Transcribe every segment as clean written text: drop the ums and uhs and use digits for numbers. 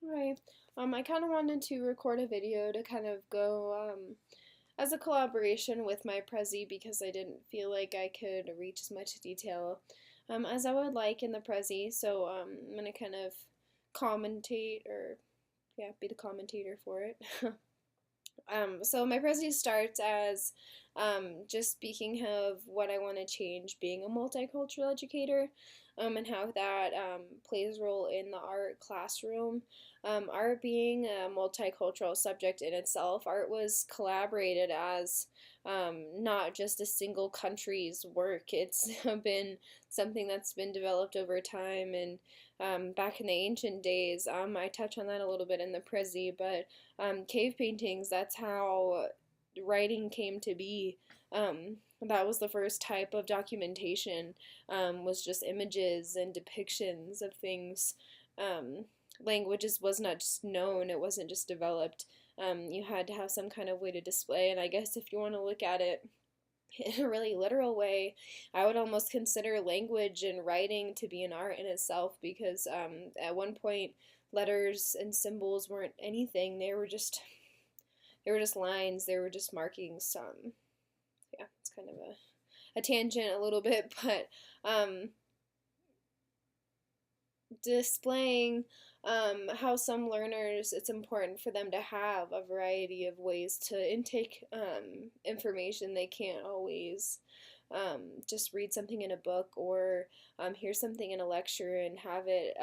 Right. I kind of wanted to record a video to kind of go as a collaboration with my Prezi because I didn't feel like I could reach as much detail as I would like in the Prezi. So I'm gonna kind of commentate or yeah, be the commentator for it. So my Prezi starts as just speaking of what I want to change being a multicultural educator, and how that plays a role in the art classroom. Art being a multicultural subject in itself, art was collaborated as not just a single country's work. It's been something that's been developed over time, and back in the ancient days, I touch on that a little bit in the Prezi, but cave paintings, that's how writing came to be. That was the first type of documentation, was just images and depictions of things. Languages was not just known, it wasn't just developed. You had to have some kind of way to display, and I guess if you want to look at it in a really literal way, I would almost consider language and writing to be an art in itself because at one point letters and symbols weren't anything. They were just lines. They were just markings. Yeah, it's kind of a tangent a little bit, but displaying how some learners, it's important for them to have a variety of ways to intake information. They can't always just read something in a book or hear something in a lecture and have it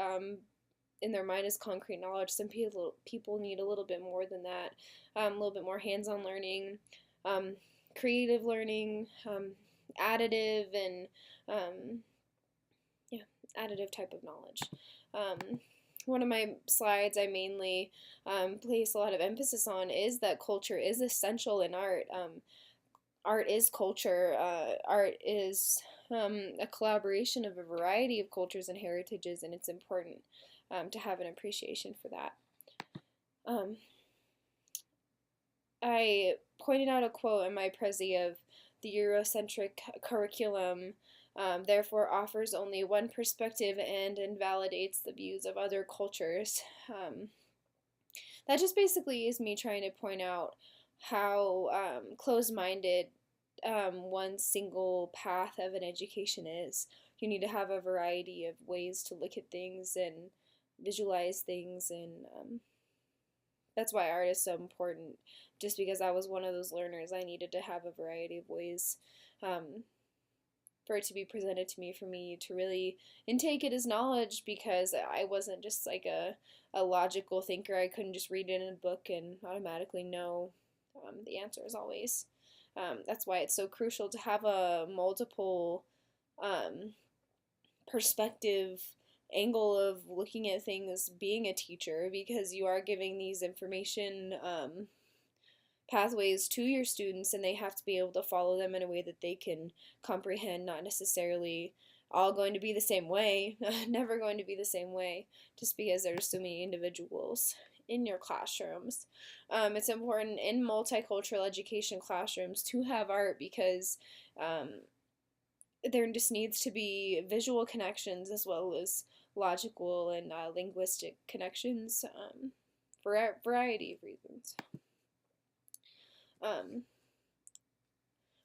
in their mind as concrete knowledge. Some people need a little bit more than that, a little bit more hands-on learning, creative learning, additive and yeah, additive type of knowledge. One of my slides I mainly place a lot of emphasis on is that culture is essential in art. Art is culture. Art is a collaboration of a variety of cultures and heritages, and it's important to have an appreciation for that. I pointed out a quote in my Prezi of the Eurocentric curriculum therefore offers only one perspective and invalidates the views of other cultures. That just basically is me trying to point out how closed-minded one single path of an education is. You need to have a variety of ways to look at things and visualize things, and that's why art is so important. Just because I was one of those learners, I needed to have a variety of ways for it to be presented to me, for me to really intake it as knowledge, because I wasn't just like a logical thinker. I couldn't just read it in a book and automatically know the answers always. That's why it's so crucial to have a multiple perspective angle of looking at things being a teacher, because you are giving these information pathways to your students, and they have to be able to follow them in a way that they can comprehend, not necessarily all going to be the same way, never going to be the same way, just because there's so many individuals in your classrooms. It's important in multicultural education classrooms to have art, because there just needs to be visual connections as well as logical and linguistic connections for a variety of reasons.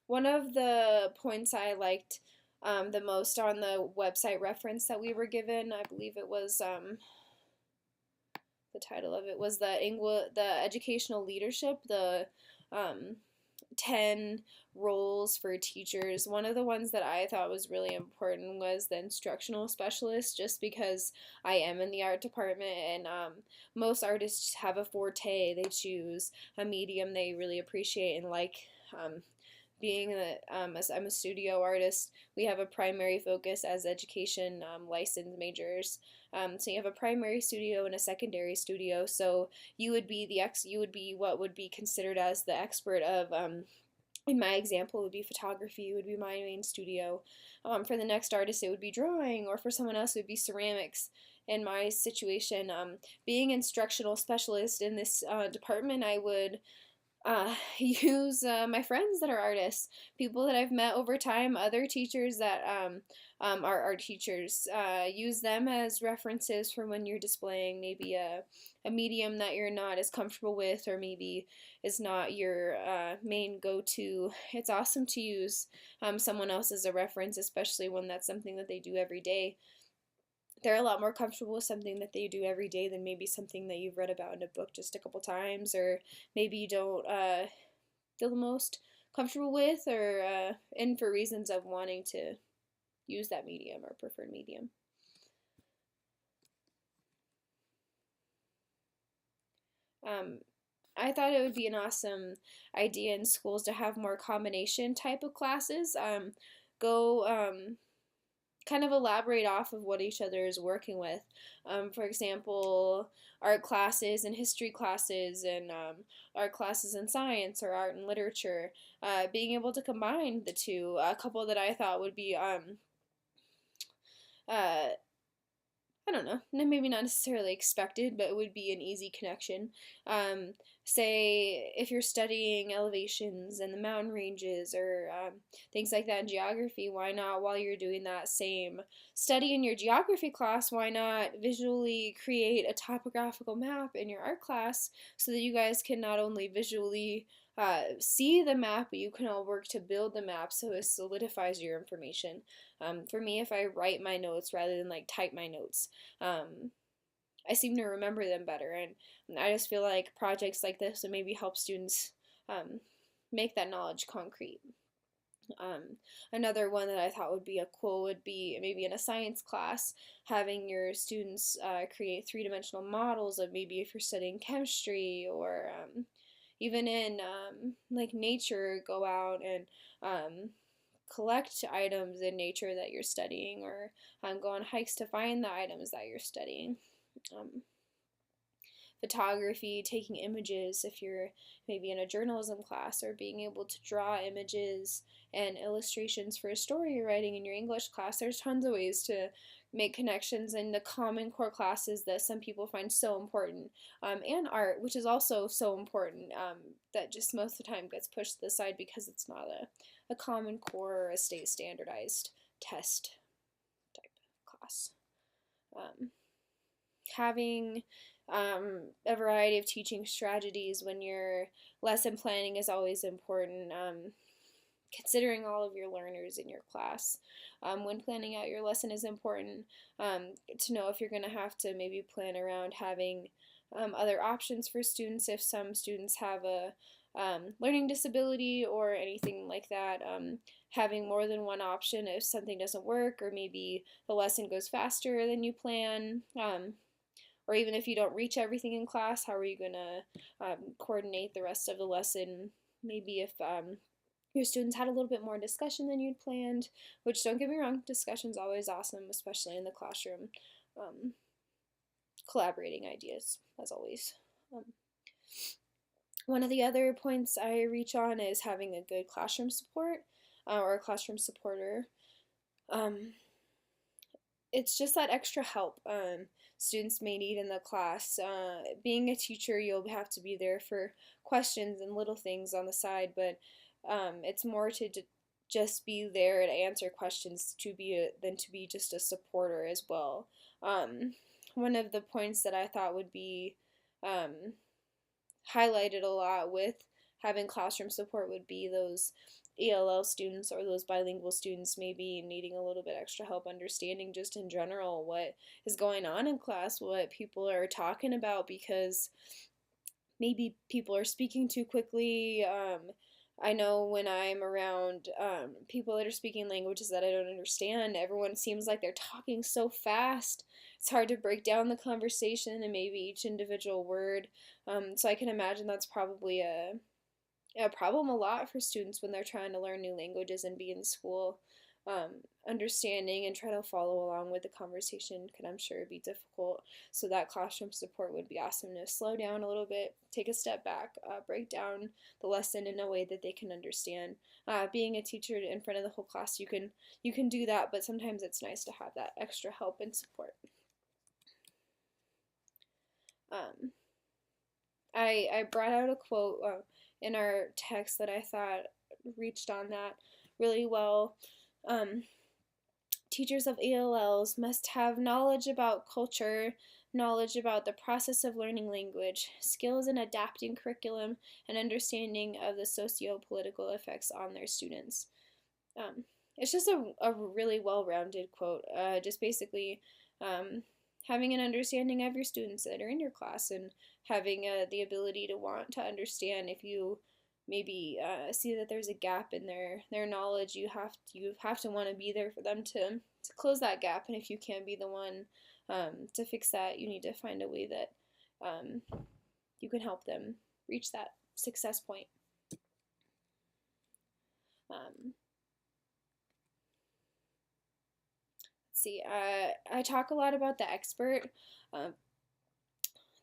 One of the points I liked the most on the website reference that we were given, I believe it was the title of it was the educational leadership, the 10 roles for teachers. One of the ones that I thought was really important was the instructional specialist, just because I am in the art department, and most artists have a forte. They choose a medium they really appreciate and like. Being that I'm a studio artist, we have a primary focus as education licensed majors. So you have a primary studio and a secondary studio. So you would be you would be what would be considered as the expert of. In my example, it would be photography, would be my main studio. For the next artist, it would be drawing, or for someone else, it would be ceramics. In my situation, being instructional specialist in this department, I would use my friends that are artists, people that I've met over time, other teachers that our teachers. Use them as references for when you're displaying maybe a medium that you're not as comfortable with, or maybe is not your main go-to. It's awesome to use someone else as a reference, especially when that's something that they do every day. They're a lot more comfortable with something that they do every day than maybe something that you've read about in a book just a couple times, or maybe you don't feel the most comfortable with, or and for reasons of wanting to use that medium or preferred medium. I thought it would be an awesome idea in schools to have more combination type of classes. Go kind of elaborate off of what each other is working with. For example, art classes and history classes, and art classes in science or art and literature. Being able to combine the two. A couple that I thought would be uh, I don't know, maybe not necessarily expected, but it would be an easy connection. Say if you're studying elevations and the mountain ranges, or things like that in geography, why not, while you're doing that same study in your geography class, why not visually create a topographical map in your art class, so that you guys can not only visually see the map, but you can all work to build the map so it solidifies your information. For me, if I write my notes rather than like type my notes, I seem to remember them better, and I just feel like projects like this would maybe help students make that knowledge concrete. Another one that I thought would be cool would be maybe in a science class, having your students create three-dimensional models of, maybe if you're studying chemistry, or even in like nature, go out and collect items in nature that you're studying, or go on hikes to find the items that you're studying. Um, Photography, taking images if you're maybe in a journalism class, or being able to draw images and illustrations for a story you're writing in your English class. There's tons of ways to make connections in the common core classes that some people find so important, and art, which is also so important, that just most of the time gets pushed to the side because it's not a common core or a state standardized test type class. Having a variety of teaching strategies when your lesson planning is always important. Considering all of your learners in your class when planning out your lesson is important, to know if you're going to have to maybe plan around having other options for students if some students have a learning disability or anything like that. Having more than one option if something doesn't work, or maybe the lesson goes faster than you plan. Or even if you don't reach everything in class, how are you going to coordinate the rest of the lesson? Maybe if your students had a little bit more discussion than you'd planned, which, don't get me wrong, discussion's always awesome, especially in the classroom. Collaborating ideas, as always. One of the other points I reach on is having a good classroom support, or a classroom supporter. It's just that extra help students may need in the class. Being a teacher, you'll have to be there for questions and little things on the side, but it's more to just be there to answer questions than to be just a supporter as well. One of the points that I thought would be highlighted a lot with having classroom support would be those ELL students, or those bilingual students maybe needing a little bit extra help understanding just in general what is going on in class, what people are talking about, because maybe people are speaking too quickly. I know when I'm around people that are speaking languages that I don't understand, everyone seems like they're talking so fast. It's hard to break down the conversation and maybe each individual word. So I can imagine that's probably a problem a lot for students when they're trying to learn new languages and be in school. Understanding and try to follow along with the conversation could, I'm sure, be difficult. So that classroom support would be awesome to slow down a little bit, take a step back, break down the lesson in a way that they can understand. Being a teacher in front of the whole class, you can do that, but sometimes it's nice to have that extra help and support. I brought out a quote in our text that I thought reached on that really well. teachers of ELLs must have knowledge about culture, knowledge about the process of learning language, skills in adapting curriculum, and understanding of the socio-political effects on their students. Um, it's just a really well-rounded quote. Just basically having an understanding of your students that are in your class and having the ability to want to understand. If you maybe see that there's a gap in their knowledge, you have to want to be there for them to close that gap. And if you can't be the one to fix that, you need to find a way that you can help them reach that success point. See, I talk a lot about the expert.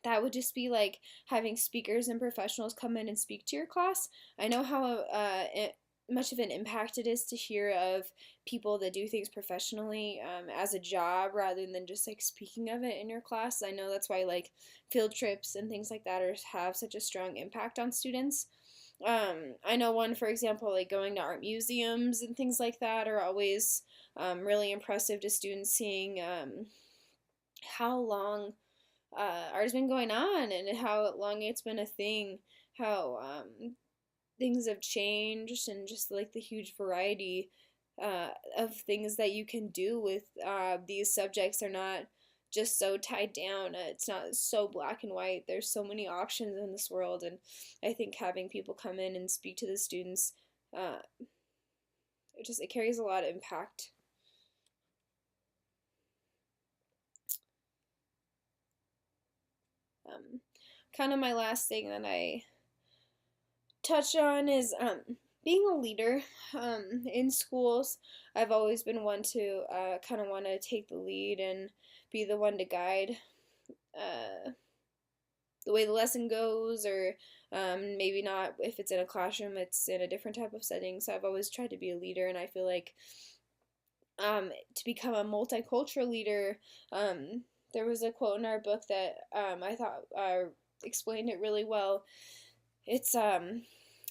That would just be like having speakers and professionals come in and speak to your class. I know how much of an impact it is to hear of people that do things professionally as a job rather than just like speaking of it in your class. I know that's why like field trips and things like that have such a strong impact on students. I know one, for example, like going to art museums and things like that are always really impressive to students, seeing how long art has been going on and how long it's been a thing, how things have changed, and just like the huge variety of things that you can do with these subjects are not just so tied down. It's not so black and white. There's so many options in this world, and I think having people come in and speak to the students, it carries a lot of impact. Kind of my last thing that I touch on is being a leader in schools. I've always been one to kind of want to take the lead and be the one to guide the way the lesson goes, or maybe not if it's in a classroom, it's in a different type of setting. So I've always tried to be a leader, and I feel like to become a multicultural leader, there was a quote in our book that I thought explained it really well. It's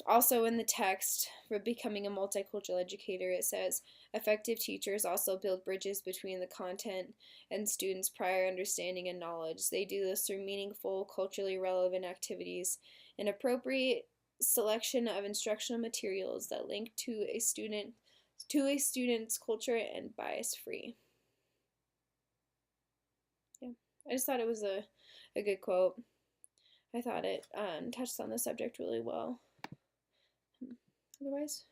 also in the text for becoming a multicultural educator. It says, effective teachers also build bridges between the content and students' prior understanding and knowledge. They do this through meaningful, culturally relevant activities and appropriate selection of instructional materials that link to a student's culture and bias free. Yeah, I just thought it was a good quote. I thought it touched on the subject really well. Otherwise,